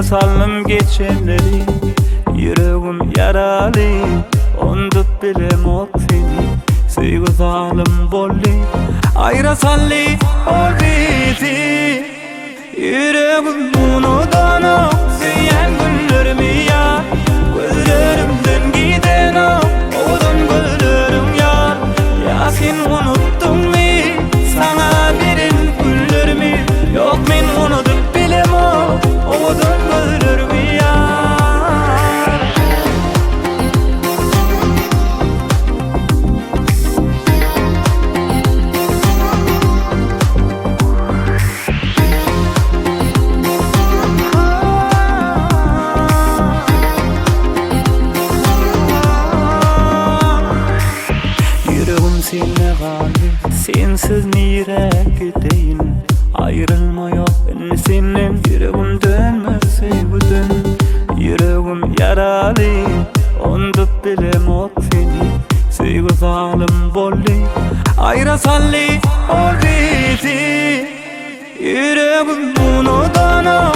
Ayrasalım geçenleri, yüreğim yaralı. Ondu bilemok seni, sevgi zalim bolli. Ayrasalli ol bizi, yüreğim unudan o. Süyen günlerimi ya, gözlerimden giden o. Oğlum gözlerim ya, ya sen unuttun mi? Sana verin güllerimi, yok men unutup bilem o. Oğlum gözlerimi ya. Senle kaldı, sensiz nire gideyim. Ayrılma yok ben senin, yüreğim dönmez sevgiden. Yüreğim yaralı, ondu bilemok seni, sevgi zalim bolli. Ayrasalli ol bizi, yüreğim unudan o.